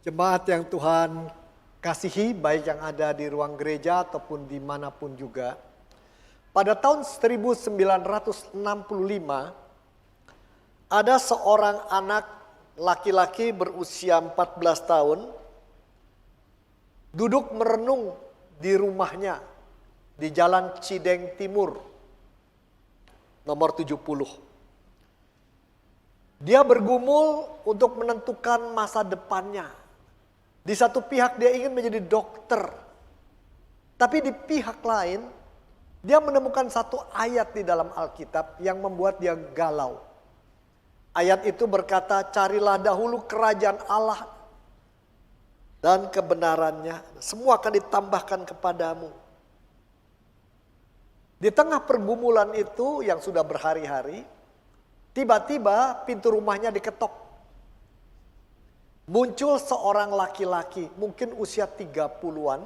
Jemaat yang Tuhan kasihi, baik yang ada di ruang gereja ataupun dimanapun juga. Pada tahun 1965, ada seorang anak laki-laki berusia 14 tahun, duduk merenung di rumahnya di Jalan Cideng Timur, nomor 70. Dia bergumul untuk menentukan masa depannya. Di satu pihak dia ingin menjadi dokter. Tapi di pihak lain, dia menemukan satu ayat di dalam Alkitab yang membuat dia galau. Ayat itu berkata, carilah dahulu kerajaan Allah dan kebenarannya. Semua akan ditambahkan kepadamu. Di tengah pergumulan itu yang sudah berhari-hari, tiba-tiba pintu rumahnya diketok. Muncul seorang laki-laki, mungkin usia 30-an,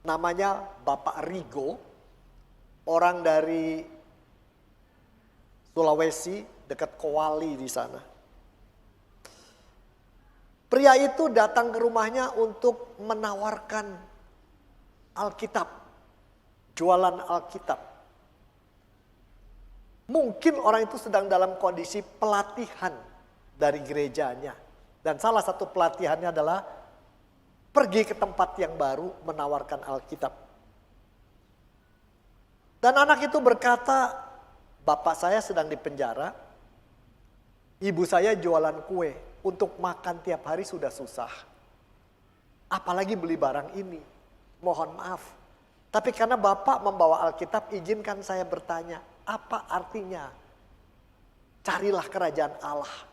namanya Bapak Rigo, orang dari Sulawesi, dekat Kowali di sana. Pria itu datang ke rumahnya untuk menawarkan Alkitab, jualan Alkitab. Mungkin orang itu sedang dalam kondisi pelatihan dari gerejanya. Dan salah satu pelatihannya adalah pergi ke tempat yang baru menawarkan Alkitab. Dan anak itu berkata, bapak saya sedang di penjara, ibu saya jualan kue, untuk makan tiap hari sudah susah. Apalagi beli barang ini, mohon maaf. Tapi karena bapak membawa Alkitab, izinkan saya bertanya, apa artinya carilah kerajaan Allah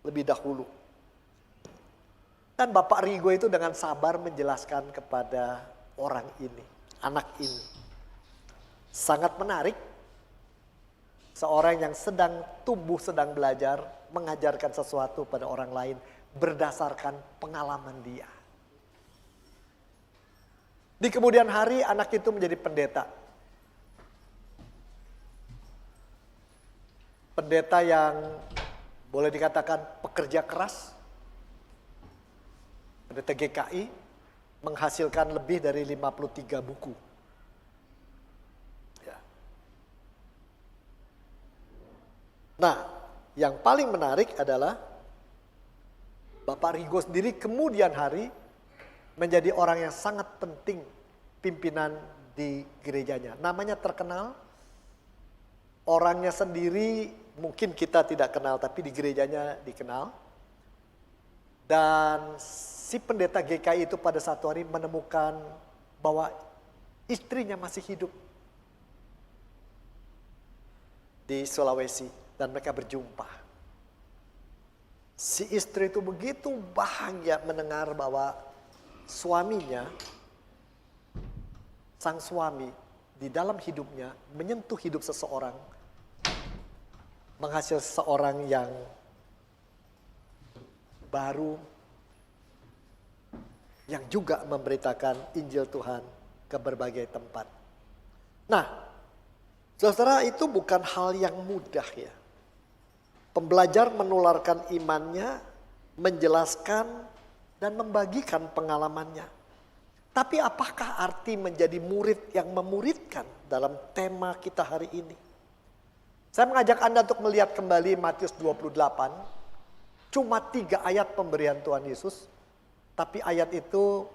lebih dahulu. Dan Bapak Rigo itu dengan sabar menjelaskan kepada orang ini, anak ini. Sangat menarik, seorang yang sedang tumbuh, sedang belajar, mengajarkan sesuatu pada orang lain berdasarkan pengalaman dia. Di kemudian hari anak itu menjadi pendeta. Pendeta yang boleh dikatakan pekerja keras. Pendeta GKI menghasilkan lebih dari 53 buku. Ya. Nah, yang paling menarik adalah Bapak Rigo sendiri kemudian hari menjadi orang yang sangat penting pimpinan di gerejanya. Namanya terkenal, orangnya sendiri mungkin kita tidak kenal, tapi di gerejanya dikenal. Dan si pendeta GKI itu pada satu hari menemukan bahwa istrinya masih hidup di Sulawesi dan mereka berjumpa. Si istri itu begitu bahagia mendengar bahwa suaminya, sang suami di dalam hidupnya menyentuh hidup seseorang, menghasilkan seseorang yang baru, yang juga memberitakan Injil Tuhan ke berbagai tempat. Nah, saudara, itu bukan hal yang mudah ya. Pembelajar menularkan imannya, menjelaskan dan membagikan pengalamannya. Tapi apakah arti menjadi murid yang memuridkan dalam tema kita hari ini? Saya mengajak Anda untuk melihat kembali Matius 28. Cuma 3 ayat pemberian Tuhan Yesus. Tapi ayat itu,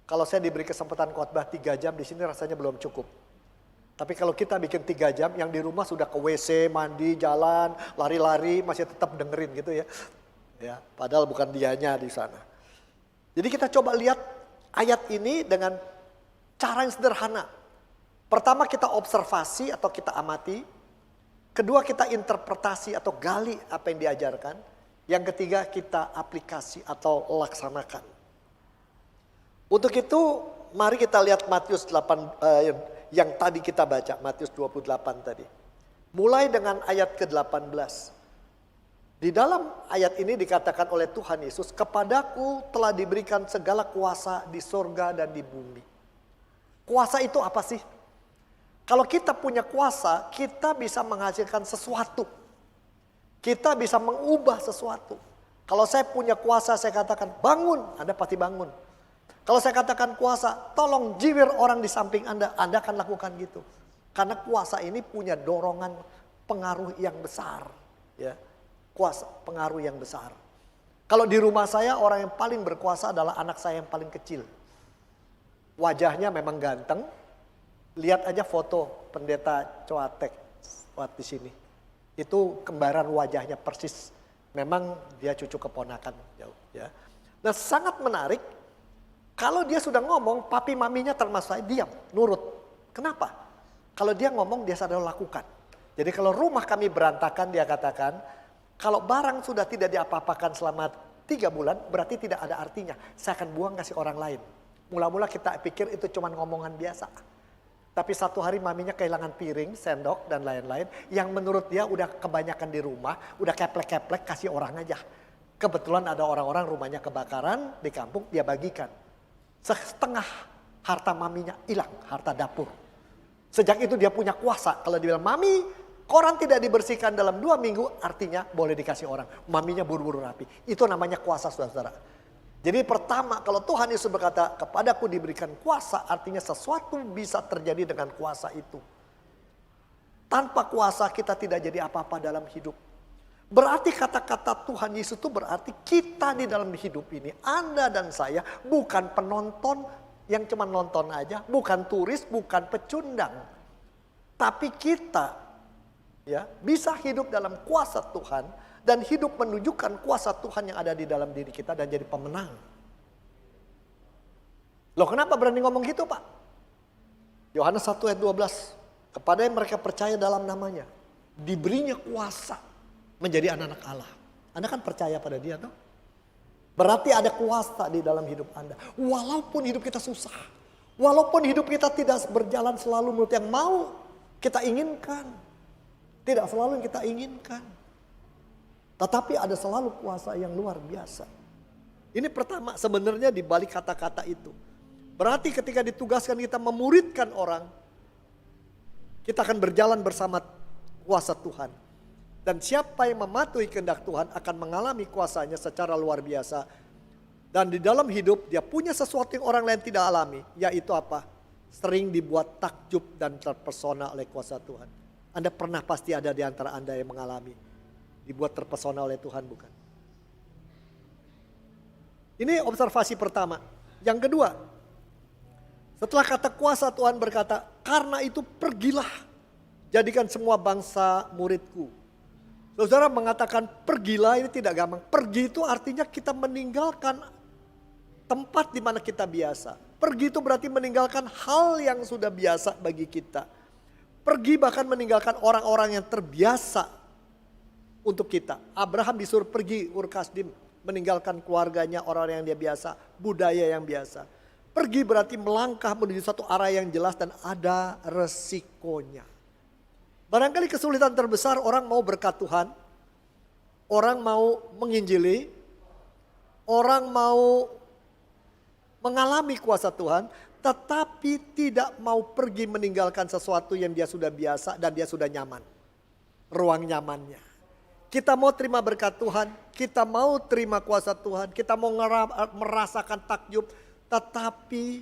kalau saya diberi kesempatan khotbah 3 jam, di sini rasanya belum cukup. Tapi kalau kita bikin 3 jam, yang di rumah sudah ke WC, mandi, jalan, lari-lari, masih tetap dengerin gitu ya. Ya, padahal bukan dianya di sana. Jadi kita coba lihat ayat ini dengan cara yang sederhana. Pertama kita observasi atau kita amati. Kedua kita interpretasi atau gali apa yang diajarkan. Yang ketiga kita aplikasi atau laksanakan. Untuk itu mari kita lihat Matius 8 yang tadi kita baca, Matius 28 tadi. Mulai dengan ayat ke-18. Di dalam ayat ini dikatakan oleh Tuhan Yesus, kepadaku telah diberikan segala kuasa di sorga dan di bumi. Kuasa itu apa sih? Kalau kita punya kuasa, kita bisa menghasilkan sesuatu. Kita bisa mengubah sesuatu. Kalau saya punya kuasa, saya katakan bangun, Anda pasti bangun. Kalau saya katakan kuasa, tolong jiwir orang di samping Anda akan lakukan gitu. Karena kuasa ini punya dorongan pengaruh yang besar. Ya, kuasa pengaruh yang besar. Kalau di rumah saya, orang yang paling berkuasa adalah anak saya yang paling kecil. Wajahnya memang ganteng. Lihat aja foto pendeta Coatek di sini. Itu kembaran wajahnya persis. Memang dia cucu keponakan. Ya. Nah, sangat menarik. Kalau dia sudah ngomong, papi maminya termasuk saya diam, nurut. Kenapa? Kalau dia ngomong, dia sadar lakukan. Jadi kalau rumah kami berantakan, dia katakan, kalau barang sudah tidak diapa-apakan selama 3 bulan, berarti tidak ada artinya. Saya akan buang kasih orang lain. Mula-mula kita pikir itu cuma ngomongan biasa. Tapi satu hari maminya kehilangan piring, sendok, dan lain-lain. Yang menurut dia udah kebanyakan di rumah, udah keplek-keplek, kasih orang aja. Kebetulan ada orang-orang rumahnya kebakaran, di kampung dia bagikan. Setengah harta maminya hilang, harta dapur. Sejak itu dia punya kuasa. Kalau dia bilang, mami, koran tidak dibersihkan dalam 2 minggu, artinya boleh dikasih orang. Maminya buru-buru rapi. Itu namanya kuasa, saudara-saudara. Jadi pertama, kalau Tuhan Yesus berkata, kepadaku diberikan kuasa, artinya sesuatu bisa terjadi dengan kuasa itu. Tanpa kuasa kita tidak jadi apa-apa dalam hidup. Berarti kata-kata Tuhan Yesus itu berarti kita di dalam hidup ini, Anda dan saya bukan penonton yang cuma nonton aja, bukan turis, bukan pecundang. Tapi kita ya bisa hidup dalam kuasa Tuhan dan hidup menunjukkan kuasa Tuhan yang ada di dalam diri kita dan jadi pemenang. Loh, kenapa berani ngomong gitu, Pak? Yohanes 1 ayat 12. Kepada yang mereka percaya dalam namanya, diberinya kuasa menjadi anak-anak Allah. Anda kan percaya pada dia, toh? Berarti ada kuasa di dalam hidup Anda. Walaupun hidup kita susah. Walaupun hidup kita tidak berjalan selalu menurut yang mau kita inginkan. Tidak selalu yang kita inginkan. Tetapi ada selalu kuasa yang luar biasa. Ini pertama sebenarnya di balik kata-kata itu. Berarti ketika ditugaskan kita memuridkan orang, kita akan berjalan bersama kuasa Tuhan. Dan siapa yang mematuhi kehendak Tuhan akan mengalami kuasanya secara luar biasa. Dan di dalam hidup dia punya sesuatu yang orang lain tidak alami. Yaitu apa? Sering dibuat takjub dan terpesona oleh kuasa Tuhan. Anda pernah pasti ada di antara Anda yang mengalami. Dibuat terpesona oleh Tuhan, bukan? Ini observasi pertama. Yang kedua, setelah kata kuasa Tuhan berkata, karena itu pergilah, jadikan semua bangsa muridku. Saudara mengatakan pergilah ini tidak gampang. Pergi itu artinya kita meninggalkan tempat di mana kita biasa. Pergi itu berarti meninggalkan hal yang sudah biasa bagi kita. Pergi bahkan meninggalkan orang-orang yang terbiasa untuk kita. Abraham disuruh pergi Ur Kasdim, meninggalkan keluarganya, orang-orang yang dia biasa, budaya yang biasa. Pergi berarti melangkah menuju satu arah yang jelas dan ada resikonya. Barangkali kesulitan terbesar orang mau berkat Tuhan, orang mau menginjili, orang mau mengalami kuasa Tuhan, tetapi tidak mau pergi meninggalkan sesuatu yang dia sudah biasa dan dia sudah nyaman. Ruang nyamannya. Kita mau terima berkat Tuhan, kita mau terima kuasa Tuhan, kita mau merasakan takjub, tetapi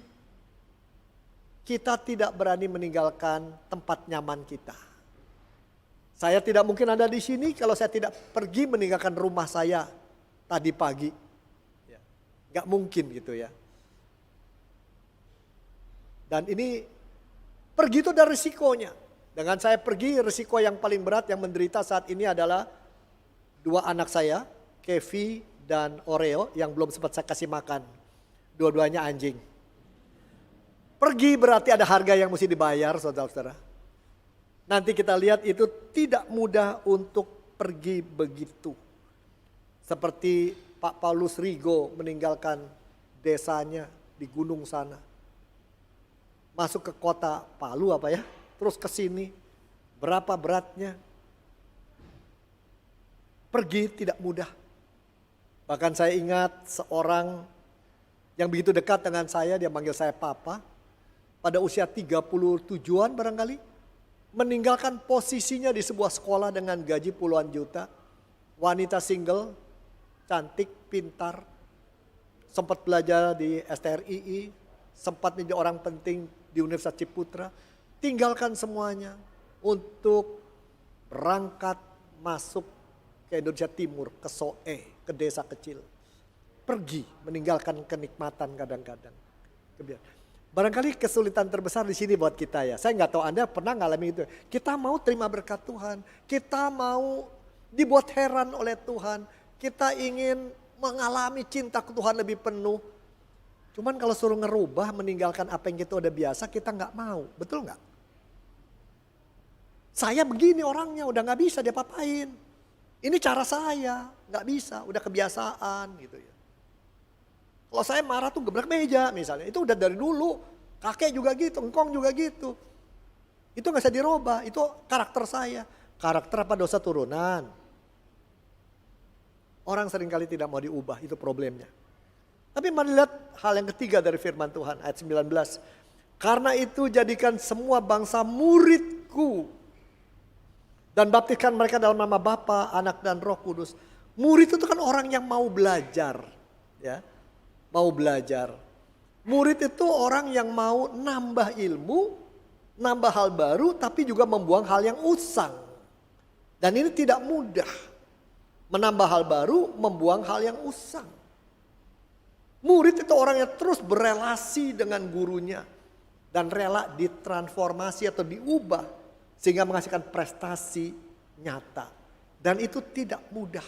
kita tidak berani meninggalkan tempat nyaman kita. Saya tidak mungkin ada di sini kalau saya tidak pergi meninggalkan rumah saya tadi pagi. Gak mungkin gitu ya. Dan ini pergi itu ada risikonya. Dengan saya pergi, risiko yang paling berat yang menderita saat ini adalah 2 anak saya, Kevi dan Oreo yang belum sempat saya kasih makan. Dua-duanya anjing. Pergi berarti ada harga yang mesti dibayar, saudara-saudara. Nanti kita lihat itu tidak mudah untuk pergi begitu. Seperti Pak Paulus Rigo meninggalkan desanya di gunung sana. Masuk ke kota Palu apa ya, terus ke sini. Berapa beratnya? Pergi tidak mudah. Bahkan saya ingat seorang yang begitu dekat dengan saya, dia manggil saya Papa. Pada usia 37-an barangkali. Meninggalkan posisinya di sebuah sekolah dengan gaji puluhan juta. Wanita single, cantik, pintar, sempat belajar di STRII, sempat menjadi orang penting di Universitas Ciputra, tinggalkan semuanya untuk berangkat masuk ke Indonesia Timur, ke Soe, ke desa kecil. Pergi meninggalkan kenikmatan kadang-kadang. Barangkali kesulitan terbesar di sini buat kita ya. Saya nggak tahu Anda pernah ngalami itu. Kita mau terima berkat Tuhan, kita mau dibuat heran oleh Tuhan, kita ingin mengalami cinta ke Tuhan lebih penuh. Cuman kalau suruh ngerubah, meninggalkan apa yang kita udah biasa, kita nggak mau. Betul nggak? Saya begini orangnya, udah nggak bisa diapa-apain. Ini cara saya, nggak bisa, udah kebiasaan gitu ya. Kalau saya marah tuh gebrak meja misalnya, itu udah dari dulu. Kakek juga gitu, engkong juga gitu. Itu nggak bisa dirubah, itu karakter saya. Karakter apa dosa turunan? Orang seringkali tidak mau diubah, itu problemnya. Tapi mari lihat hal yang ketiga dari firman Tuhan ayat 19. Karena itu jadikan semua bangsa muridku. Dan baptiskan mereka dalam nama Bapa, Anak dan Roh Kudus. Murid itu kan orang yang mau belajar. Ya, mau belajar. Murid itu orang yang mau nambah ilmu, nambah hal baru, tapi juga membuang hal yang usang. Dan ini tidak mudah. Menambah hal baru, membuang hal yang usang. Murid itu orang yang terus berelasi dengan gurunya. Dan rela ditransformasi atau diubah. Sehingga menghasilkan prestasi nyata. Dan itu tidak mudah.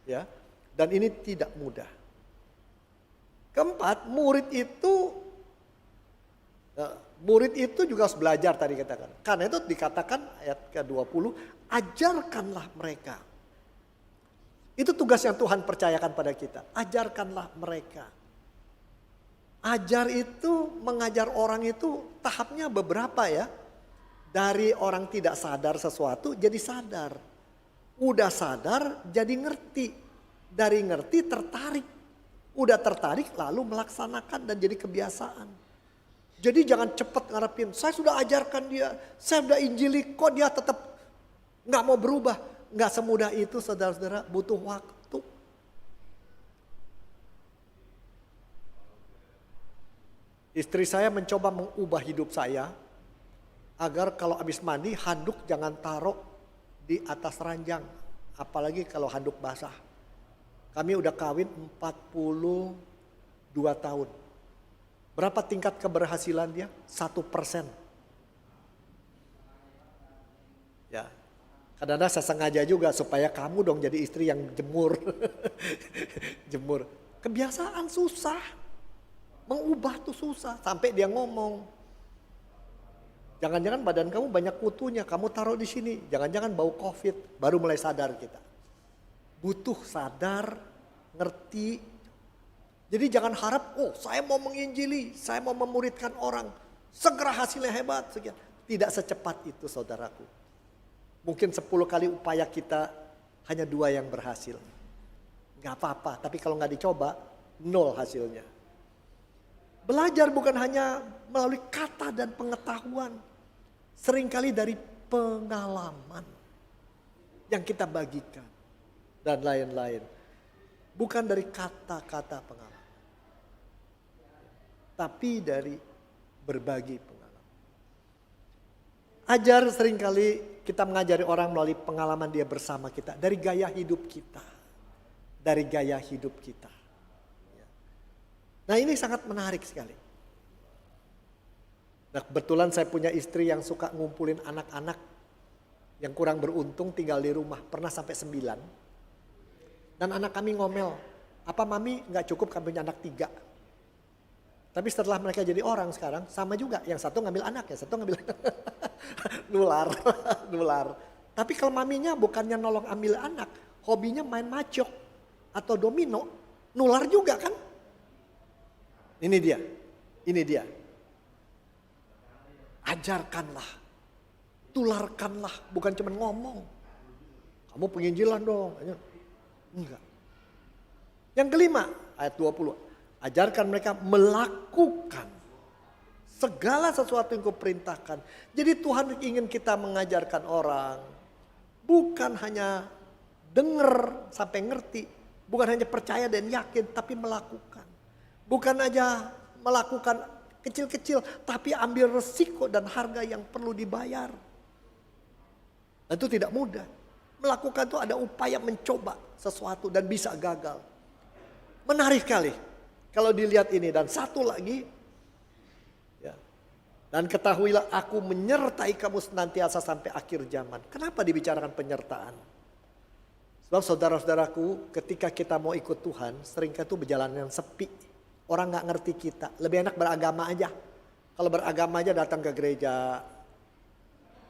Ya, dan ini tidak mudah. Keempat, murid itu juga harus belajar tadi katakan. Karena itu dikatakan ayat ke-20, ajarkanlah mereka. Itu tugas yang Tuhan percayakan pada kita. Ajarkanlah mereka. Ajar itu, mengajar orang itu tahapnya beberapa ya. Dari orang tidak sadar sesuatu jadi sadar. Udah sadar jadi ngerti. Dari ngerti tertarik. Udah tertarik lalu melaksanakan dan jadi kebiasaan. Jadi jangan cepat ngarepin, saya sudah ajarkan dia, saya sudah injili, kok dia tetap gak mau berubah. Gak semudah itu saudara-saudara, butuh waktu. Istri saya mencoba mengubah hidup saya, agar kalau habis mandi handuk jangan taruh di atas ranjang. Apalagi kalau handuk basah. Kami udah kawin 42 tahun. Berapa tingkat keberhasilan dia? 1%. Ya, kadang-kadang saya sengaja juga supaya kamu dong jadi istri yang jemur. Jemur. Kebiasaan susah. Mengubah tuh susah. Sampai dia ngomong. Jangan-jangan badan kamu banyak kutunya, kamu taruh di sini. Jangan-jangan bau COVID. Baru mulai sadar kita. Butuh sadar, ngerti. Jadi jangan harap, oh saya mau menginjili, saya mau memuridkan orang. Segera hasilnya hebat. Sekian. Tidak secepat itu saudaraku. Mungkin 10 kali upaya kita hanya 2 yang berhasil. Gak apa-apa, tapi kalau gak dicoba, 0 hasilnya. Belajar bukan hanya melalui kata dan pengetahuan. Seringkali dari pengalaman yang kita bagikan. Dan lain-lain. Bukan dari kata-kata pengalaman. Tapi dari berbagi pengalaman. Ajar seringkali kita mengajari orang melalui pengalaman dia bersama kita. Dari gaya hidup kita. Dari gaya hidup kita. Nah ini sangat menarik sekali. Nah kebetulan saya punya istri yang suka ngumpulin anak-anak. Yang kurang beruntung tinggal di rumah. Pernah sampai 9. Dan anak kami ngomel, apa mami gak cukup kami punya anak 3. Tapi setelah mereka jadi orang sekarang sama juga. Yang satu ngambil anak, yang satu ngambil nular. Nular. Tapi kalau maminya bukannya nolong ambil anak, hobinya main macok atau domino, nular juga kan. Ini dia. Ajarkanlah, tularkanlah, bukan cuma ngomong. Kamu penginjilan dong. Enggak. Yang kelima, ayat 20. Ajarkan mereka melakukan segala sesuatu yang kau perintahkan. Jadi Tuhan ingin kita mengajarkan orang. Bukan hanya dengar sampai ngerti. Bukan hanya percaya dan yakin, tapi melakukan. Bukan aja melakukan kecil-kecil, tapi ambil resiko dan harga yang perlu dibayar. Dan itu tidak mudah. Melakukan itu ada upaya mencoba sesuatu dan bisa gagal. Menarik sekali kalau dilihat ini. Dan satu lagi, ya, dan ketahuilah aku menyertai kamu senantiasa sampai akhir zaman. Kenapa dibicarakan penyertaan? Sebab saudara-saudaraku, ketika kita mau ikut Tuhan, seringkali itu berjalan yang sepi. Orang gak ngerti kita. Lebih enak beragama aja. Kalau beragama aja datang ke gereja,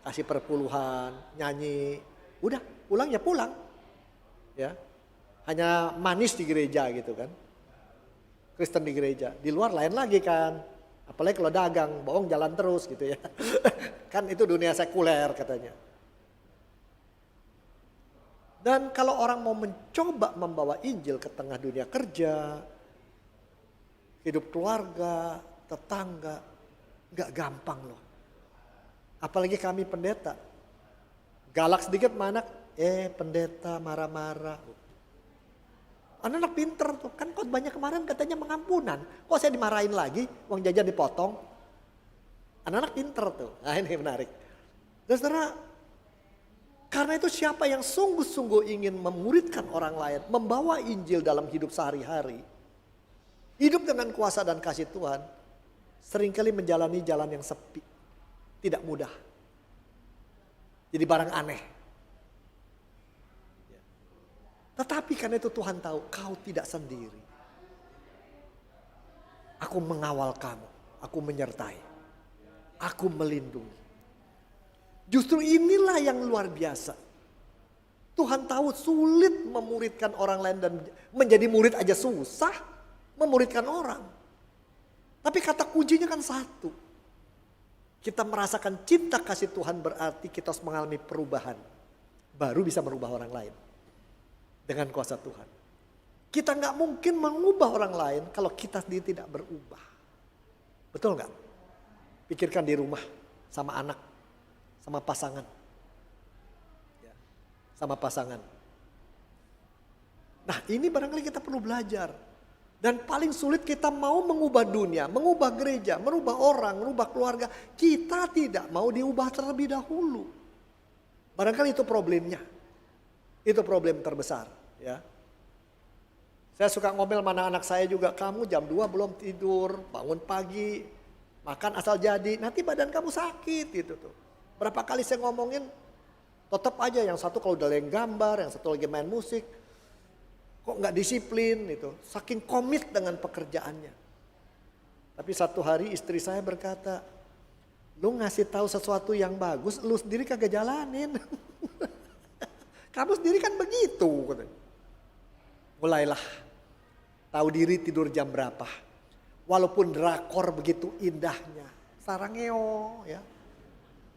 kasih perpuluhan, nyanyi. Udah, pulang ya pulang. Ya, hanya manis di gereja gitu kan. Kristen di gereja. Di luar lain lagi kan. Apalagi kalau dagang, bohong jalan terus gitu ya. Kan itu dunia sekuler katanya. Dan kalau orang mau mencoba membawa Injil ke tengah dunia kerja, hidup keluarga, tetangga, gak gampang loh. Apalagi kami pendeta. Galak sedikit sama anak, pendeta marah-marah. Anak-anak pinter tuh, kan khotbahnya kemarin katanya mengampunan. Kok saya dimarahin lagi, uang jajan dipotong. Anak-anak pinter tuh, nah ini menarik. Dan saudara, karena itu siapa yang sungguh-sungguh ingin memuridkan orang lain, membawa Injil dalam hidup sehari-hari, hidup dengan kuasa dan kasih Tuhan, seringkali menjalani jalan yang sepi, tidak mudah. Jadi barang aneh. Tetapi karena itu Tuhan tahu kau tidak sendiri. Aku mengawal kamu, aku menyertai, aku melindungi. Justru inilah yang luar biasa. Tuhan tahu sulit memuridkan orang lain dan menjadi murid aja susah. Memuridkan orang. Tapi kata kuncinya kan satu. Kita merasakan cinta kasih Tuhan berarti kita harus mengalami perubahan. Baru bisa merubah orang lain. Dengan kuasa Tuhan. Kita gak mungkin mengubah orang lain kalau kita sendiri tidak berubah. Betul gak? Pikirkan di rumah sama anak. Sama pasangan. Ya, sama pasangan. Nah ini barangkali kita perlu belajar. Dan paling sulit kita mau mengubah dunia, mengubah gereja, merubah orang, merubah keluarga. Kita tidak mau diubah terlebih dahulu. Barangkali itu problemnya. Itu problem terbesar. Ya. Saya suka ngomel mana anak saya juga, kamu jam 2 belum tidur, bangun pagi, makan asal jadi, nanti badan kamu sakit gitu tuh. Berapa kali saya ngomongin, tetap aja yang satu kalau udah yang gambar, yang satu lagi main musik. Kok gak disiplin gitu. Saking komit dengan pekerjaannya. Tapi satu hari istri saya berkata, lu ngasih tahu sesuatu yang bagus, lu sendiri kagak jalanin. Kamu sendiri kan begitu. Mulailah tahu diri tidur jam berapa. Walaupun drakor begitu indahnya. Sarangeo ya.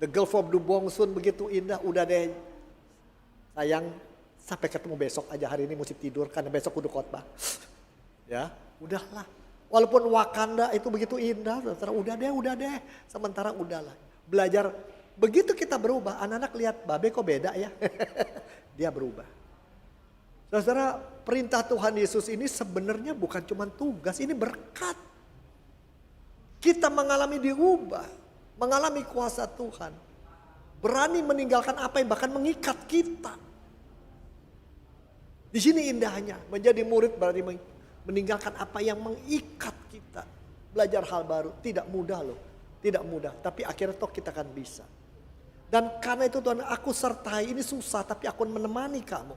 The Gulf of Dubongsun begitu indah, udah deh. Sayang, sampai ketemu besok aja, hari ini mesti tidur karena besok udah khotbah. Ya, udahlah. Walaupun Wakanda itu begitu indah, udah deh. Sementara udahlah. Belajar, begitu kita berubah, anak-anak lihat, babe kok beda ya. Dia berubah. Saudara, perintah Tuhan Yesus ini sebenarnya bukan cuma tugas, ini berkat. Kita mengalami diubah. Mengalami kuasa Tuhan. Berani meninggalkan apa yang bahkan mengikat kita. Di sini indahnya. Menjadi murid berarti meninggalkan apa yang mengikat kita. Belajar hal baru. Tidak mudah loh. Tidak mudah. Tapi akhirnya toh kita akan bisa. Dan karena itu Tuhan, aku sertai, ini susah tapi aku menemani kamu.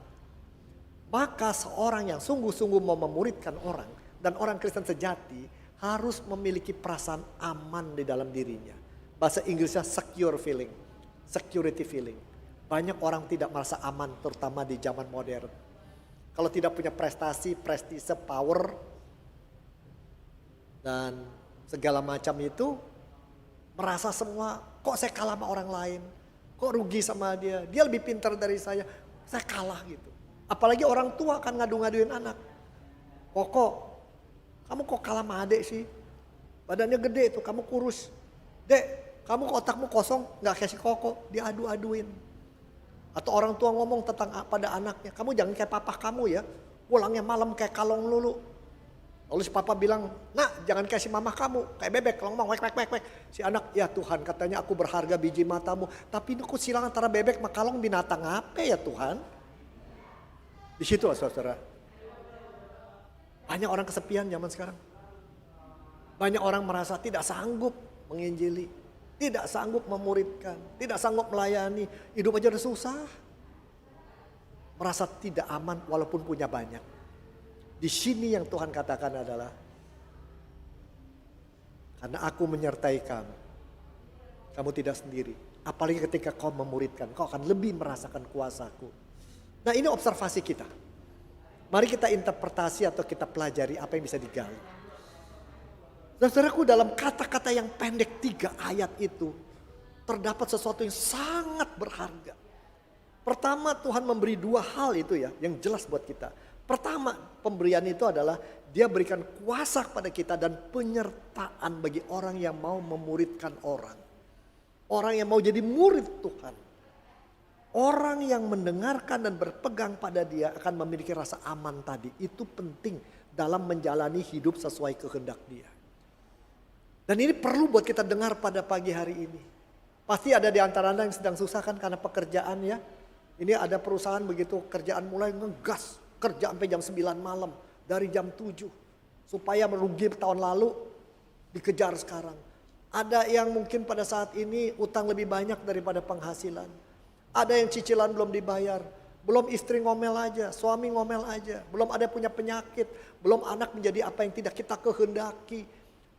Maka seorang yang sungguh-sungguh mau memuridkan orang. Dan orang Kristen sejati harus memiliki perasaan aman di dalam dirinya. Bahasa Inggrisnya secure feeling, security feeling. Banyak orang tidak merasa aman terutama di zaman modern. Kalau tidak punya prestasi, prestise, power, dan segala macam itu, merasa semua, kok saya kalah sama orang lain, kok rugi sama dia, dia lebih pintar dari saya kalah gitu. Apalagi orang tua akan ngadu-ngaduin anak. Kok kamu kok kalah sama adek sih, badannya gede tuh, kamu kurus. Dek, kamu otakmu kosong, gak kasih koko, diadu-aduin. Atau orang tua ngomong tentang pada anaknya, kamu jangan kayak papa kamu ya. Pulangnya malam kayak kalong lulu. Lalu si papa bilang, nak jangan kasih mama kamu kayak bebek. Kalau ngomong wek. Si anak, ya Tuhan katanya aku berharga biji matamu. Tapi ini kok silang antara bebek sama kalong, binatang apa ya Tuhan? Di situ saudara. Banyak orang kesepian zaman sekarang. Banyak orang merasa tidak sanggup menginjili. Tidak sanggup memuridkan. Tidak sanggup melayani. Hidup aja udah susah. Merasa tidak aman walaupun punya banyak. Di sini yang Tuhan katakan adalah, karena aku menyertai kamu, kamu tidak sendiri. Apalagi ketika kau memuridkan, kau akan lebih merasakan kuasaku. Nah ini observasi kita. Mari kita interpretasi atau kita pelajari apa yang bisa digali. Saudaraku, dalam kata-kata yang pendek 3 ayat itu, terdapat sesuatu yang sangat berharga. Pertama, Tuhan memberi 2 hal itu ya, yang jelas buat kita. Pertama, pemberian itu adalah dia berikan kuasa kepada kita dan penyertaan bagi orang yang mau memuridkan orang. Orang yang mau jadi murid Tuhan. Orang yang mendengarkan dan berpegang pada dia akan memiliki rasa aman tadi. Itu penting dalam menjalani hidup sesuai kehendak dia. Dan ini perlu buat kita dengar pada pagi hari ini. Pasti ada di antara Anda yang sedang susah kan karena pekerjaan ya. Ini ada perusahaan begitu kerjaan mulai ngegas. Kerja sampai jam 9 malam. Dari jam 7. Supaya merugi tahun lalu dikejar sekarang. Ada yang mungkin pada saat ini utang lebih banyak daripada penghasilan. Ada yang cicilan belum dibayar. Belum istri ngomel aja, suami ngomel aja. Belum ada punya penyakit. Belum anak menjadi apa yang tidak kita kehendaki.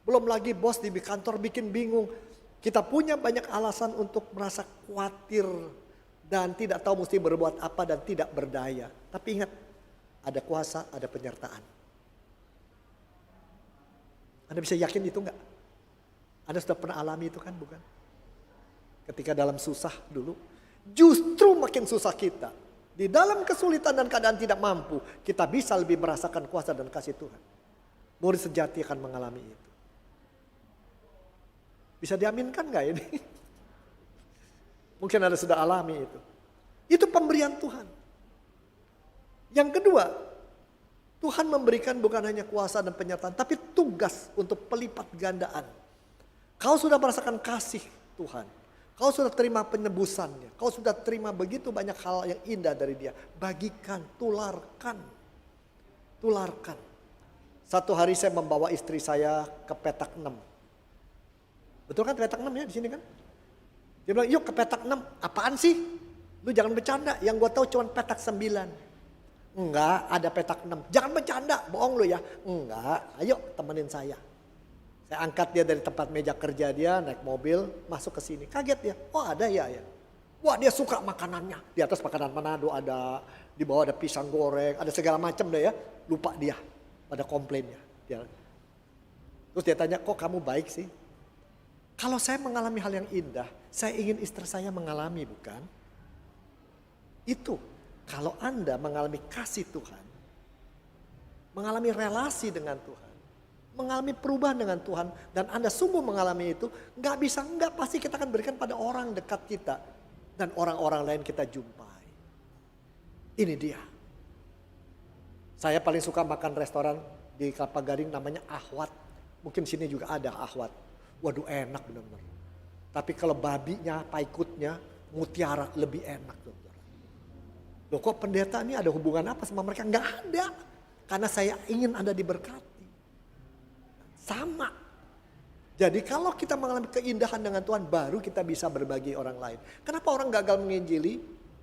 Belum lagi bos di kantor bikin bingung. Kita punya banyak alasan untuk merasa khawatir. Dan tidak tahu mesti berbuat apa dan tidak berdaya. Tapi ingat, ada kuasa, ada penyertaan. Anda bisa yakin itu enggak? Anda sudah pernah alami itu kan, bukan? Ketika dalam susah dulu, justru makin susah kita. Di dalam kesulitan dan keadaan tidak mampu, kita bisa lebih merasakan kuasa dan kasih Tuhan. Murid sejati akan mengalami itu. Bisa diaminkan enggak ini? Mungkin Anda sudah alami itu. Itu pemberian Tuhan. Yang kedua, Tuhan memberikan bukan hanya kuasa dan penyertaan, tapi tugas untuk pelipat gandaan. Kau sudah merasakan kasih Tuhan. Kau sudah terima penebusannya. Kau sudah terima begitu banyak hal yang indah dari dia. Bagikan, tularkan. Tularkan. Satu hari saya membawa istri saya ke petak 6. Betul kan petak 6 ya di sini kan? Dia bilang, yuk ke petak 6. Apaan sih? Lu jangan bercanda. Yang gue tahu cuma petak 9. Enggak, ada petak 6. Jangan bercanda, bohong lu ya. Enggak, ayo temenin saya. Saya angkat dia dari tempat meja kerja dia, naik mobil, masuk ke sini. Kaget dia, oh ada ya. Wah dia suka makanannya. Di atas makanan Manado ada, di bawah ada pisang goreng, ada segala macam deh ya. Lupa dia pada komplainnya. Terus dia tanya, kok kamu baik sih? Kalau saya mengalami hal yang indah, saya ingin istri saya mengalami, bukan? Itu. Kalau Anda mengalami kasih Tuhan, mengalami relasi dengan Tuhan, mengalami perubahan dengan Tuhan, dan Anda sungguh mengalami itu, enggak pasti kita akan berikan pada orang dekat kita, dan orang-orang lain kita jumpai. Ini dia. Saya paling suka makan restoran di Kelapa Gading namanya Ahwat. Mungkin sini juga ada Ahwat. Waduh enak benar-benar. Tapi kalau babinya, paikutnya, mutiara lebih enak tuh. Loh kok pendeta ini ada hubungan apa sama mereka? Enggak ada. Karena saya ingin Anda diberkati. Sama. Jadi kalau kita mengalami keindahan dengan Tuhan, baru kita bisa berbagi orang lain. Kenapa orang gagal menginjili?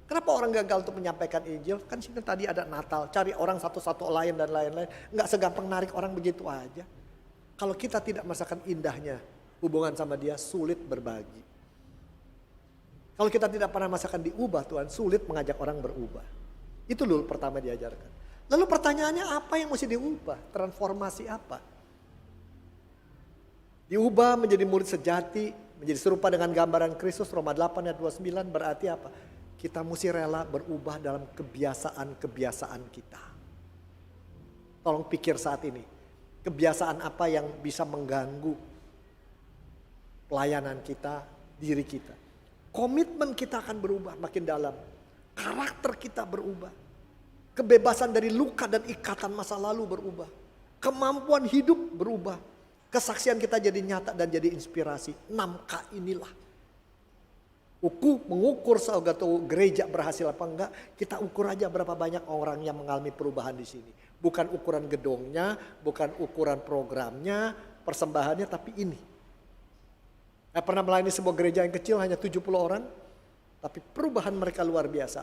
Kenapa orang gagal untuk menyampaikan Injil? Kan sini tadi ada Natal, cari orang satu-satu lain dan lain-lain. Enggak segampang narik orang begitu aja. Kalau kita tidak merasakan indahnya hubungan sama dia, sulit berbagi. Kalau kita tidak pernah merasakan diubah Tuhan, sulit mengajak orang berubah. Itu dulu pertama diajarkan. Lalu pertanyaannya apa yang mesti diubah? Transformasi apa? Diubah menjadi murid sejati, menjadi serupa dengan gambaran Kristus, Roma 8 ayat 29 berarti apa? Kita mesti rela berubah dalam kebiasaan-kebiasaan kita. Tolong pikir saat ini. Kebiasaan apa yang bisa mengganggu pelayanan kita, diri kita. Komitmen kita akan berubah makin dalam. Karakter kita berubah. Kebebasan dari luka dan ikatan masa lalu berubah. Kemampuan hidup berubah. Kesaksian kita jadi nyata dan jadi inspirasi. 6K inilah. Mengukur suatu gereja berhasil apa enggak, kita ukur aja berapa banyak orang yang mengalami perubahan di sini. Bukan ukuran gedungnya, bukan ukuran programnya, persembahannya, tapi ini. Saya pernah melayani sebuah gereja yang kecil hanya 70 orang, tapi perubahan mereka luar biasa.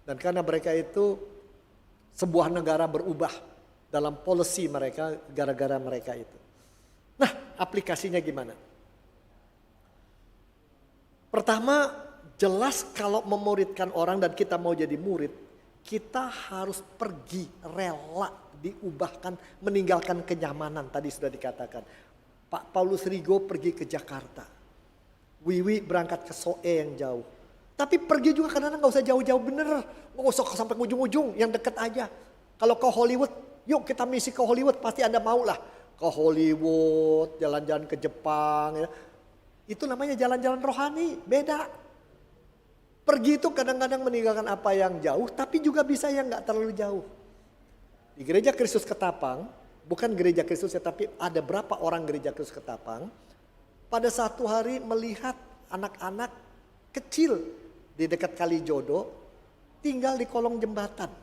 Dan karena mereka itu sebuah negara berubah dalam policy mereka gara-gara mereka itu. Nah, aplikasinya gimana? Pertama, jelas kalau memuridkan orang dan kita mau jadi murid, kita harus pergi, rela, diubahkan, meninggalkan kenyamanan. Tadi sudah dikatakan. Pak Paulus Rigo pergi ke Jakarta. Wiwi berangkat ke Soe yang jauh. Tapi pergi juga kadang-kadang gak usah jauh-jauh bener. Gak usah sampai ujung-ujung, yang deket aja. Kalau ke Hollywood, yuk kita misi ke Hollywood, pasti Anda mau lah. Ke Hollywood, jalan-jalan ke Jepang. Ya. Itu namanya jalan-jalan rohani, beda. Pergi itu kadang-kadang meninggalkan apa yang jauh, tapi juga bisa yang gak terlalu jauh. Di Gereja Kristus Ketapang, bukan Gereja Kristus ya, tapi ada berapa orang Gereja Kristus Ketapang. Pada satu hari melihat anak-anak kecil di dekat Kalijodo tinggal di kolong jembatan.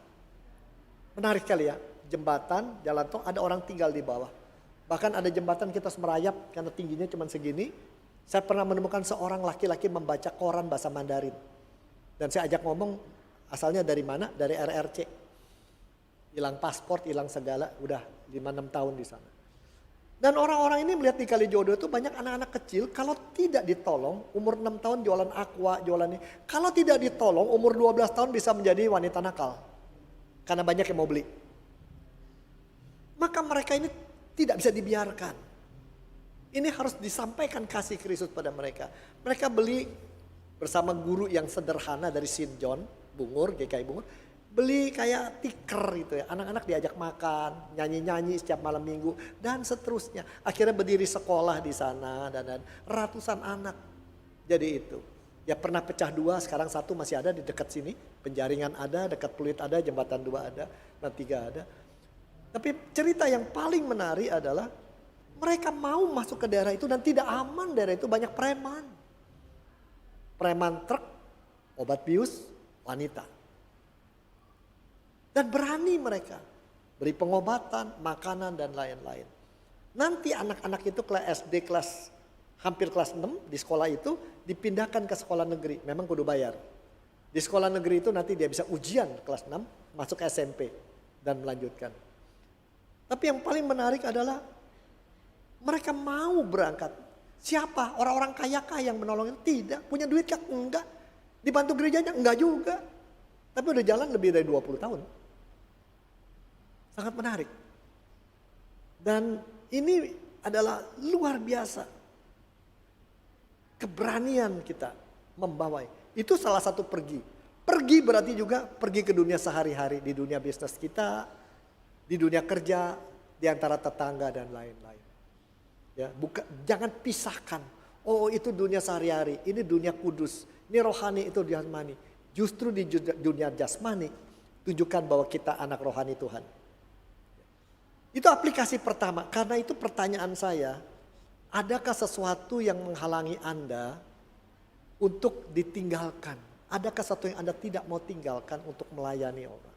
Menarik kali ya, jembatan, jalan tol, ada orang tinggal di bawah. Bahkan ada jembatan kita merayap karena tingginya cuma segini. Saya pernah menemukan seorang laki-laki membaca koran bahasa Mandarin. Dan saya ajak ngomong, asalnya dari mana? Dari RRC. Hilang paspor, hilang segala, udah 5-6 tahun di sana. Dan orang-orang ini melihat di Kalijodo itu banyak anak-anak kecil, kalau tidak ditolong, umur 6 tahun jualan aqua, jualan ini. Kalau tidak ditolong, umur 12 tahun bisa menjadi wanita nakal. Karena banyak yang mau beli. Maka mereka ini tidak bisa dibiarkan. Ini harus disampaikan kasih Kristus pada mereka. Mereka beli bersama guru yang sederhana dari St. John, Bungur, GKI Bungur. Beli kayak tiker gitu ya. Anak-anak diajak makan, nyanyi-nyanyi setiap malam minggu, dan seterusnya. Akhirnya berdiri sekolah di sana, dan ratusan anak. Jadi itu. Ya pernah pecah 2, sekarang 1 masih ada di dekat sini. Penjaringan ada, dekat Pluit ada, Jembatan 2 ada, dan 3 ada. Tapi cerita yang paling menarik adalah mereka mau masuk ke daerah itu dan tidak aman, daerah itu banyak preman. Preman truk, obat bius, wanita. Dan berani mereka beri pengobatan, makanan dan lain-lain. Nanti anak-anak itu kelas SD, hampir kelas 6 di sekolah itu dipindahkan ke sekolah negeri. Memang kudu bayar. Di sekolah negeri itu nanti dia bisa ujian kelas 6, masuk ke SMP dan melanjutkan. Tapi yang paling menarik adalah mereka mau berangkat. Siapa? Orang-orang kaya-kaya yang menolong itu? Tidak. Punya duit kah? Enggak. Dibantu gerejanya? Enggak juga. Tapi udah jalan lebih dari 20 tahun. Sangat menarik. Dan ini adalah luar biasa. Keberanian kita membawa. Itu salah satu pergi. Pergi berarti juga pergi ke dunia sehari-hari. Di dunia bisnis kita, di dunia kerja, di antara tetangga dan lain-lain. Ya, jangan pisahkan. Oh itu dunia sehari-hari, ini dunia kudus. Ini rohani, itu jasmani. Justru di dunia jasmani, tunjukkan bahwa kita anak rohani Tuhan. Itu aplikasi pertama. Karena itu pertanyaan saya, adakah sesuatu yang menghalangi Anda untuk ditinggalkan? Adakah sesuatu yang Anda tidak mau tinggalkan untuk melayani orang?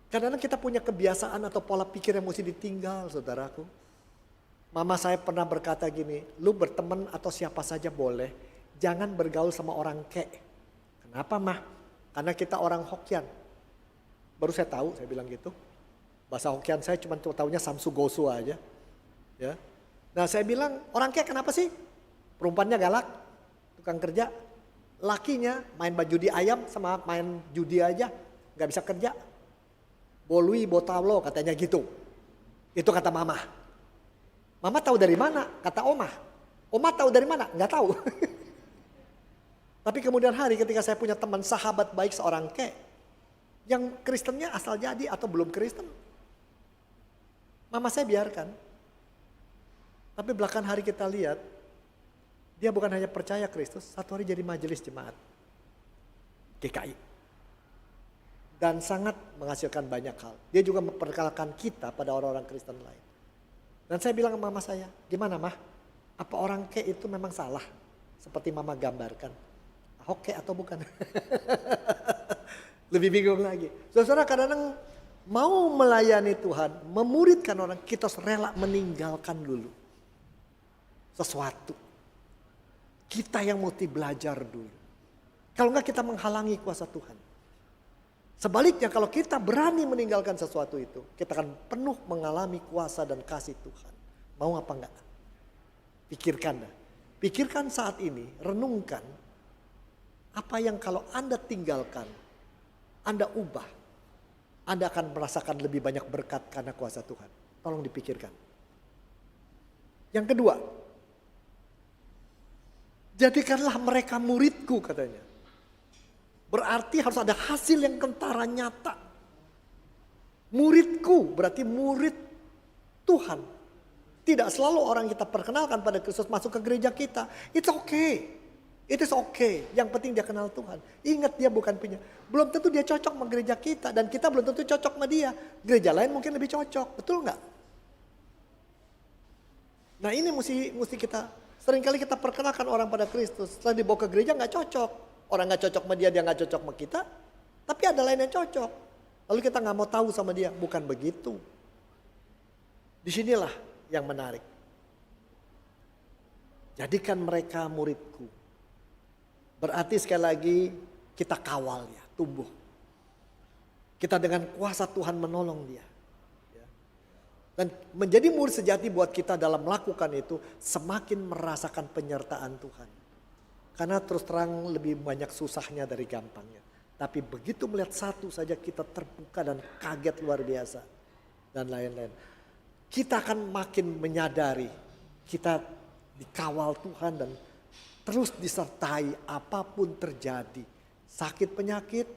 Kadang-kadang kita punya kebiasaan atau pola pikir yang mesti ditinggal, saudaraku. Mama saya pernah berkata gini, lu berteman atau siapa saja boleh, jangan bergaul sama orang kek. Kenapa mah? Karena kita orang Hokkien. Baru saya tahu, saya bilang gitu. Bahasa Hokkien saya cuma tahunya Samsu Gosu aja. Ya. Nah saya bilang, orang kek kenapa sih? Perempuannya galak, tukang kerja. Lakinya main judi ayam sama main judi aja, gak bisa kerja. Bolui botalo katanya gitu. Itu kata mama. Mama tahu dari mana? Kata Oma. Oma tahu dari mana? Nggak tahu. Tapi kemudian hari ketika saya punya teman sahabat baik seorang kek. Yang Kristennya asal jadi atau belum Kristen. Mama saya biarkan. Tapi belakangan hari kita lihat. Dia bukan hanya percaya Kristus. Satu hari jadi majelis jemaat. GKI. dan sangat menghasilkan banyak hal. Dia juga memperkenalkan kita pada orang-orang Kristen lain. Dan saya bilang ke mama saya, gimana mah? Apa orang kek itu memang salah? Seperti mama gambarkan. Ahok kek atau bukan? Lebih bingung lagi. Saudara kadang-kadang mau melayani Tuhan, memuridkan orang, kita rela meninggalkan dulu sesuatu. Kita yang mesti belajar dulu. Kalau enggak kita menghalangi kuasa Tuhan. Sebaliknya kalau kita berani meninggalkan sesuatu itu, kita akan penuh mengalami kuasa dan kasih Tuhan. Mau apa enggak? Pikirkan dah. Pikirkan saat ini, renungkan apa yang kalau Anda tinggalkan, Anda ubah, Anda akan merasakan lebih banyak berkat karena kuasa Tuhan. Tolong dipikirkan. Yang kedua, jadikanlah mereka muridku katanya. Berarti harus ada hasil yang kentara nyata. Muridku berarti murid Tuhan. Tidak selalu orang kita perkenalkan pada Kristus masuk ke gereja kita. It's okay. It is okay. Yang penting dia kenal Tuhan. Ingat dia bukan punya. Belum tentu dia cocok sama gereja kita. Dan kita belum tentu cocok sama dia. Gereja lain mungkin lebih cocok. Betul nggak? Nah ini mesti kita. Seringkali kita perkenalkan orang pada Kristus. Setelah dibawa ke gereja nggak cocok. Orang nggak cocok sama dia nggak cocok sama kita. Tapi ada lain yang cocok. Lalu kita nggak mau tahu sama dia. Bukan begitu. Disinilah yang menarik. Jadikan mereka muridku. Berarti sekali lagi kita kawal ya, tumbuh. Kita dengan kuasa Tuhan menolong dia. Dan menjadi murid sejati buat kita dalam melakukan itu semakin merasakan penyertaan Tuhan. Karena terus terang lebih banyak susahnya dari gampangnya. Tapi begitu melihat satu saja kita terbuka dan kaget luar biasa. Dan lain-lain. Kita akan makin menyadari kita dikawal Tuhan dan terus disertai apapun terjadi. Sakit penyakit,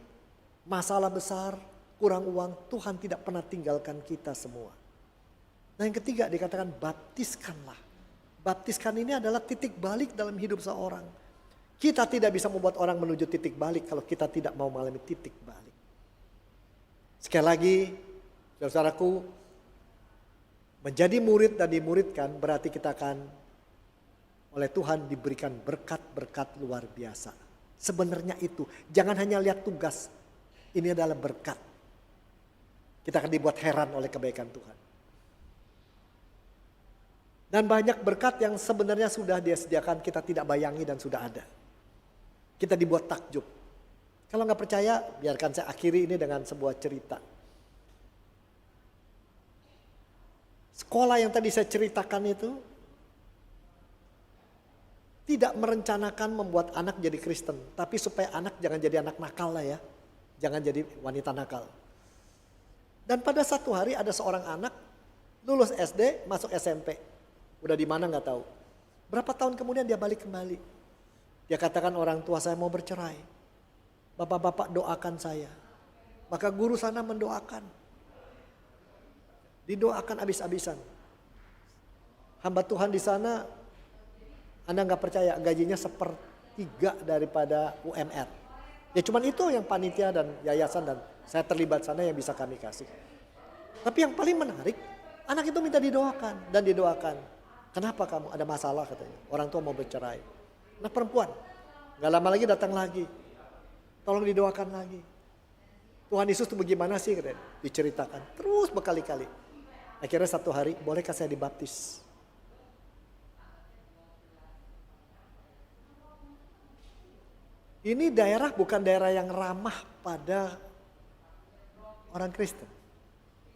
masalah besar, kurang uang, Tuhan tidak pernah tinggalkan kita semua. Nah yang ketiga dikatakan baptiskanlah. Baptiskan ini adalah titik balik dalam hidup seorang. Kita tidak bisa membuat orang menuju titik balik kalau kita tidak mau mengalami titik balik. Sekali lagi, saudaraku, menjadi murid dan dimuridkan berarti kita akan oleh Tuhan diberikan berkat-berkat luar biasa. Sebenarnya itu, jangan hanya lihat tugas, ini adalah berkat. Kita akan dibuat heran oleh kebaikan Tuhan. Dan banyak berkat yang sebenarnya sudah dia sediakan kita tidak bayangi dan sudah ada. Kita dibuat takjub. Kalau nggak percaya, biarkan saya akhiri ini dengan sebuah cerita. Sekolah yang tadi saya ceritakan itu tidak merencanakan membuat anak jadi Kristen. Tapi supaya anak jangan jadi anak nakal lah ya. Jangan jadi wanita nakal. Dan pada satu hari ada seorang anak lulus SD masuk SMP. Udah di mana nggak tahu. Berapa tahun kemudian dia balik kembali. Dia katakan orang tua saya mau bercerai. Bapak-bapak doakan saya. Maka guru sana mendoakan. Didoakan habis-habisan. Hamba Tuhan di sana, Anda nggak percaya gajinya 1/3 daripada UMR. Ya cuman itu yang panitia dan yayasan dan saya terlibat sana yang bisa kami kasih. Tapi yang paling menarik, anak itu minta didoakan dan didoakan. Kenapa kamu ada masalah katanya? Orang tua mau bercerai. Anak perempuan, gak lama lagi datang lagi. Tolong didoakan lagi. Tuhan Yesus itu bagaimana sih katanya? Diceritakan terus berkali-kali. Akhirnya satu hari, bolehkah saya dibaptis? Ini daerah bukan daerah yang ramah pada orang Kristen.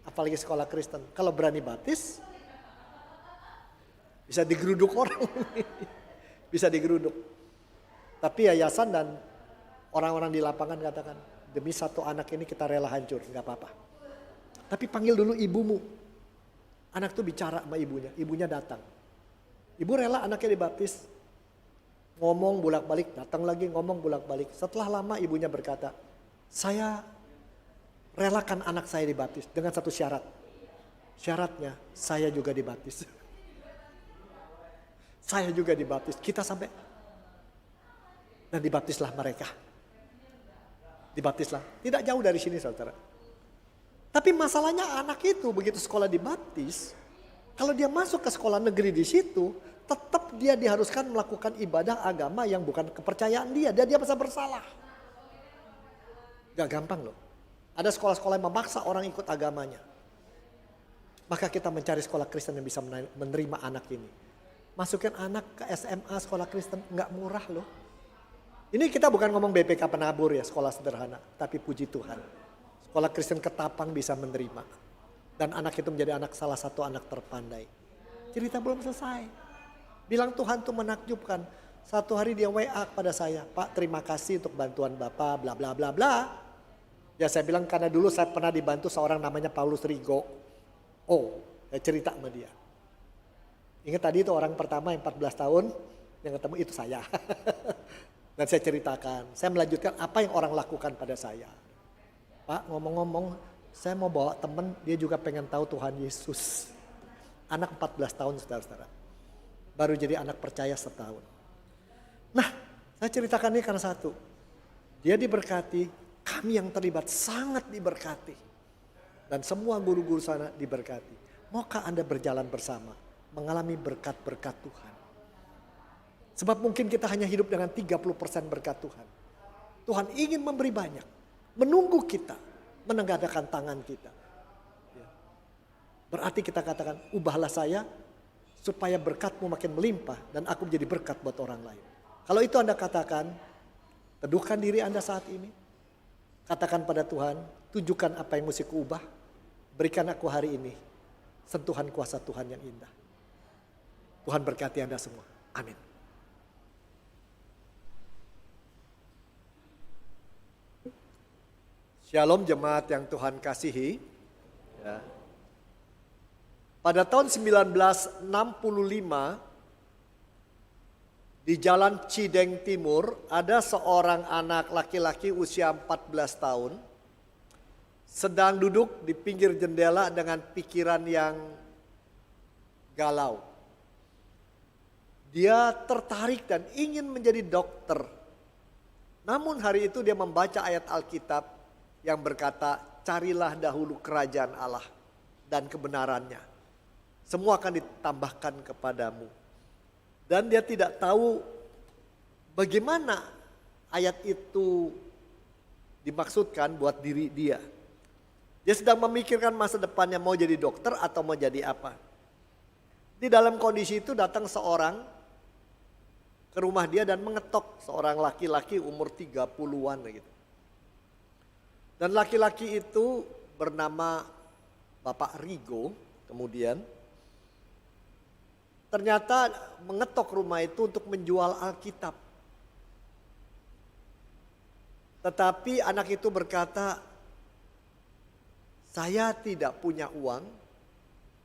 Apalagi sekolah Kristen. Kalau berani baptis, bisa digeruduk orang. Bisa digeruduk. Tapi yayasan dan orang-orang di lapangan katakan, demi satu anak ini kita rela hancur, gak apa-apa. Tapi panggil dulu ibumu. Anak tuh bicara sama ibunya datang. Ibu rela anaknya dibaptis. Ngomong bolak-balik, datang lagi ngomong bolak-balik. Setelah lama ibunya berkata, saya relakan anak saya dibaptis dengan satu syarat. Syaratnya saya juga dibaptis. Saya juga dibaptis. Kita sampai dan dibaptislah mereka. Dibaptislah. Tidak jauh dari sini saudara. Tapi masalahnya anak itu begitu sekolah dibaptis, kalau dia masuk ke sekolah negeri di situ, tetap dia diharuskan melakukan ibadah agama yang bukan kepercayaan dia. Dan dia merasa bersalah. Gak gampang loh. Ada sekolah-sekolah yang memaksa orang ikut agamanya. Maka kita mencari sekolah Kristen yang bisa menerima anak ini. Masukin anak ke SMA sekolah Kristen gak murah loh. Ini kita bukan ngomong BPK Penabur ya, sekolah sederhana. Tapi puji Tuhan, sekolah Kristen Ketapang bisa menerima. Dan anak itu menjadi salah satu anak terpandai. Cerita belum selesai. Bilang Tuhan tuh menakjubkan. Satu hari dia WA pada saya, Pak terima kasih untuk bantuan Bapak, bla bla bla bla. Ya saya bilang karena dulu saya pernah dibantu seorang namanya Paulus Rigo. Oh, saya cerita sama dia. Ingat tadi itu orang pertama yang 14 tahun yang ketemu itu saya. Dan saya ceritakan, saya melanjutkan apa yang orang lakukan pada saya. Pak ngomong-ngomong, saya mau bawa temen, dia juga pengen tahu Tuhan Yesus. Anak 14 tahun saudara-saudara. Baru jadi anak percaya setahun. Nah, saya ceritakan ini karena satu. Dia diberkati, kami yang terlibat sangat diberkati. Dan semua guru-guru sana diberkati. Maukah Anda berjalan bersama, mengalami berkat-berkat Tuhan? Sebab mungkin kita hanya hidup dengan 30% berkat Tuhan. Tuhan ingin memberi banyak. Menunggu kita. Menengadahkan tangan kita. Berarti kita katakan, ubahlah saya. Supaya berkatmu makin melimpah. Dan aku menjadi berkat buat orang lain. Kalau itu Anda katakan. Teduhkan diri Anda saat ini. Katakan pada Tuhan. Tunjukkan apa yang mesti kuubah. Berikan aku hari ini. Sentuhan kuasa Tuhan yang indah. Tuhan berkati Anda semua. Amin. Shalom jemaat yang Tuhan kasihi. Ya. Pada tahun 1965 di Jalan Cideng Timur ada seorang anak laki-laki usia 14 tahun sedang duduk di pinggir jendela dengan pikiran yang galau. Dia tertarik dan ingin menjadi dokter. Namun hari itu dia membaca ayat Alkitab yang berkata, carilah dahulu kerajaan Allah dan kebenarannya. Semua akan ditambahkan kepadamu. Dan dia tidak tahu bagaimana ayat itu dimaksudkan buat diri dia. Dia sedang memikirkan masa depannya mau jadi dokter atau mau jadi apa. Di dalam kondisi itu datang seorang ke rumah dia dan mengetok, seorang laki-laki umur 30-an gitu. Dan laki-laki itu bernama Bapak Rigo, kemudian ternyata mengetok rumah itu untuk menjual Alkitab. Tetapi anak itu berkata, saya tidak punya uang,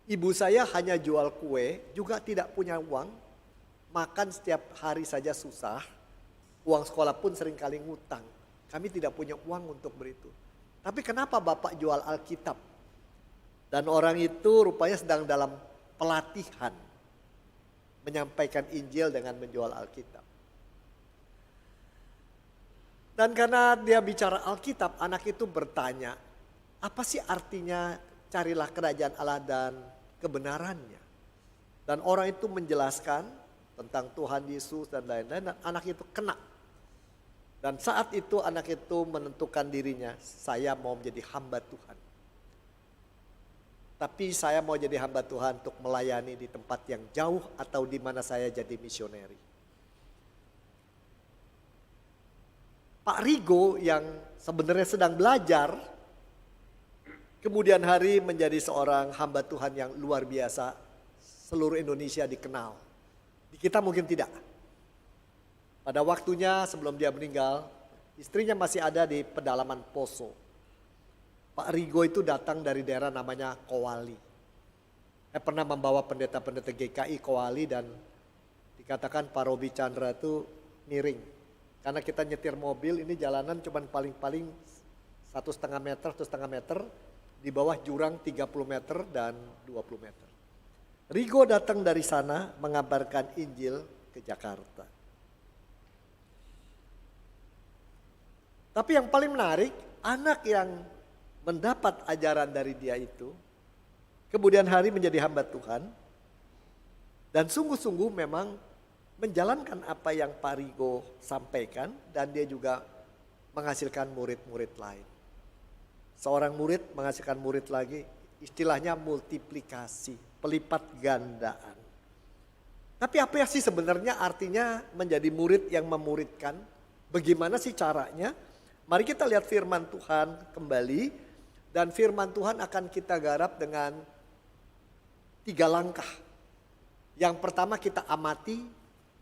ibu saya hanya jual kue, juga tidak punya uang, makan setiap hari saja susah, uang sekolah pun seringkali ngutang. Kami tidak punya uang untuk beritu. Tapi kenapa Bapak jual Alkitab? Dan orang itu rupanya sedang dalam pelatihan menyampaikan Injil dengan menjual Alkitab. Dan karena dia bicara Alkitab, anak itu bertanya, apa sih artinya carilah kerajaan Allah dan kebenarannya? Dan orang itu menjelaskan tentang Tuhan Yesus dan lain-lain, dan anak itu kena. Dan saat itu anak itu menentukan dirinya, saya mau menjadi hamba Tuhan. Tapi saya mau jadi hamba Tuhan untuk melayani di tempat yang jauh atau di mana saya jadi misioneri. Pak Rigo yang sebenarnya sedang belajar, kemudian hari menjadi seorang hamba Tuhan yang luar biasa, seluruh Indonesia dikenal. Di kita mungkin tidak. Pada waktunya sebelum dia meninggal, istrinya masih ada di pedalaman Poso. Pak Rigo itu datang dari daerah namanya Kowali. Saya pernah membawa pendeta-pendeta GKI Kowali dan dikatakan Pak Robi Chandra itu miring. Karena kita nyetir mobil, ini jalanan cuma paling-paling 1,5 meter, 1,5 meter. Di bawah jurang 30 meter dan 20 meter. Rigo datang dari sana mengabarkan Injil ke Jakarta. Tapi yang paling menarik, anak yang mendapat ajaran dari dia itu, kemudian hari menjadi hamba Tuhan, dan sungguh-sungguh memang menjalankan apa yang Pak Rigo sampaikan, dan dia juga menghasilkan murid-murid lain. Seorang murid menghasilkan murid lagi, istilahnya multiplikasi, pelipat gandaan. Tapi apa sih sebenarnya artinya menjadi murid yang memuridkan? Bagaimana sih caranya? Mari kita lihat firman Tuhan kembali, dan firman Tuhan akan kita garap dengan 3 langkah. Yang pertama kita amati